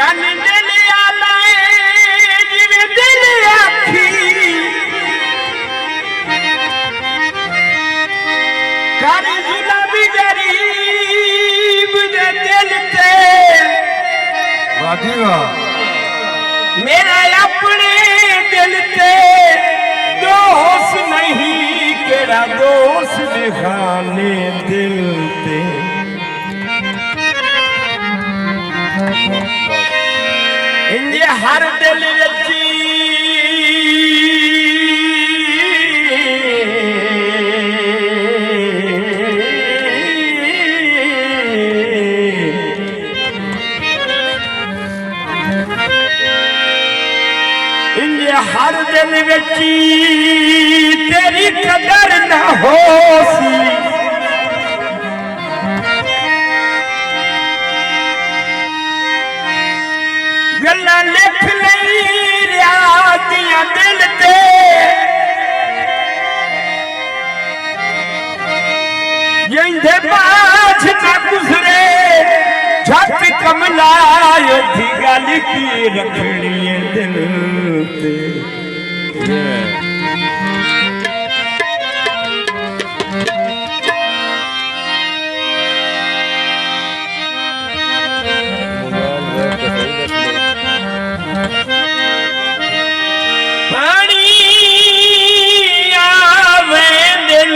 कन दिल आलाए जिवें दिल आखी कर जुल्म गरीब दे दिल ते मेरा अपने दिल ते दोष नहीं केड़ा दोष दिखाने दिल ते इंजे हर दिल रची हर दिल रची तेरी कदर न हो सी गल्लां लिख लई रियादियां दिल ते जिंदे बाझ न गुजरे झट कमलाए दी गल की रखनी है दिल ते पानी आवे दिल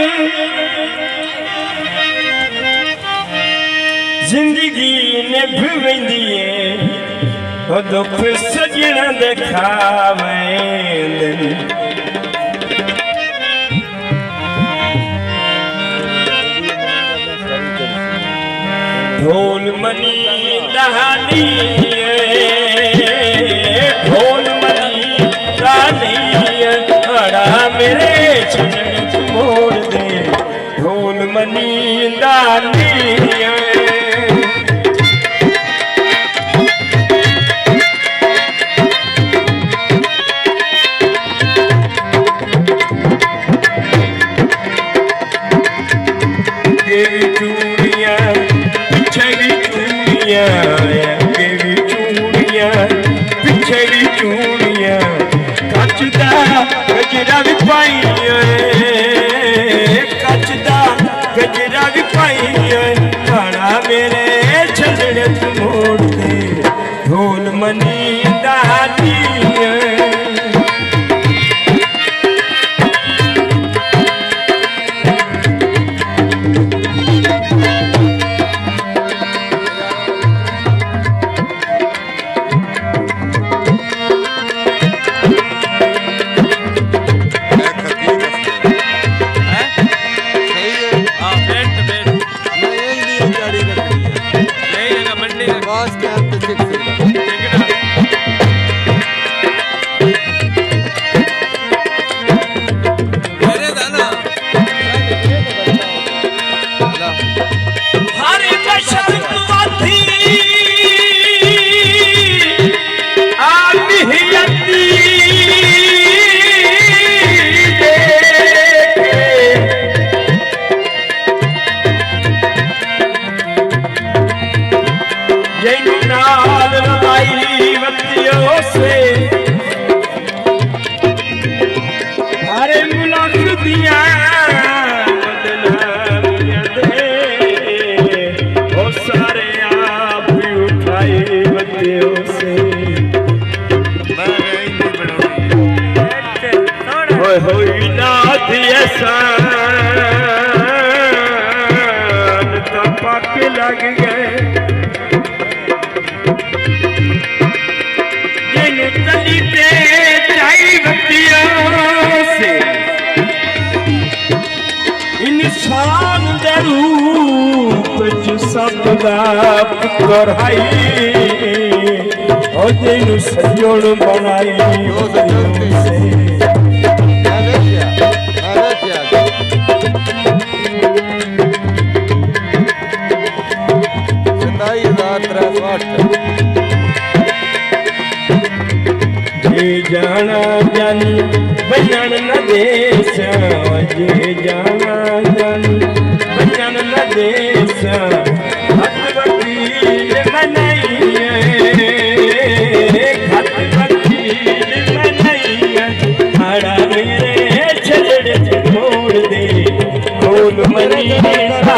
जिंदगी निभ वेंदी है दुख सजण दिखावे दिल ढोल मनी दहानी ढोल मनी दहानी बड़ा मेरे छन मोड़ दे ढोल मनी दहानी गजरा भी पाई कचदा गजरा भी पाई बड़ा मेरे छजड़े मोड़ दे ढोल मनी दानी लग गए तली पे चाई बत्तियों से इंसान दे रूप च सब कराई और तेन सजोड़ बनाई से जाना जानी बचन न देश जे जाना जानी बचन न देश हथ वकील बनाइए दुश्मनी